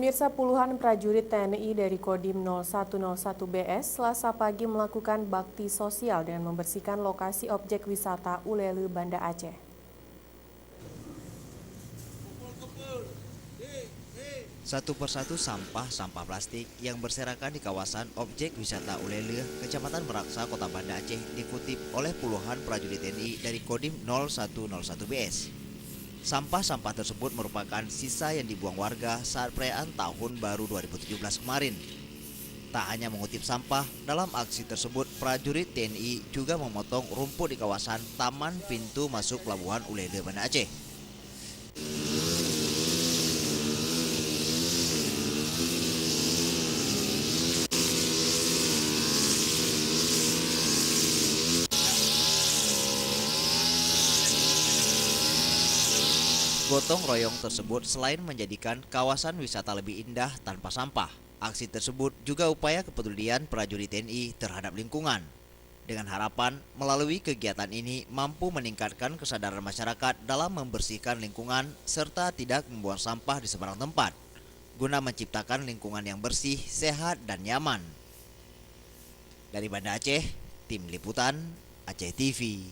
Pemirsa, puluhan prajurit TNI dari Kodim 0101 BS Selasa pagi melakukan bakti sosial dengan membersihkan lokasi objek wisata Ulele, Banda Aceh. Satu persatu sampah plastik yang berserakan di kawasan objek wisata Ulele, Kecamatan Meraksa, Kota Banda Aceh dikutip oleh puluhan prajurit TNI dari Kodim 0101 BS. Sampah-sampah tersebut merupakan sisa yang dibuang warga saat perayaan Tahun Baru 2017 kemarin. Tak hanya mengutip sampah, dalam aksi tersebut prajurit TNI juga memotong rumput di kawasan Taman Pintu Masuk Pelabuhan Ulele, Banda Aceh. Gotong royong tersebut selain menjadikan kawasan wisata lebih indah tanpa sampah, aksi tersebut juga upaya kepedulian prajurit TNI terhadap lingkungan. Dengan harapan melalui kegiatan ini mampu meningkatkan kesadaran masyarakat dalam membersihkan lingkungan serta tidak membuang sampah di sembarang tempat, guna menciptakan lingkungan yang bersih, sehat, dan nyaman. Dari Banda Aceh, Tim Liputan Aceh TV.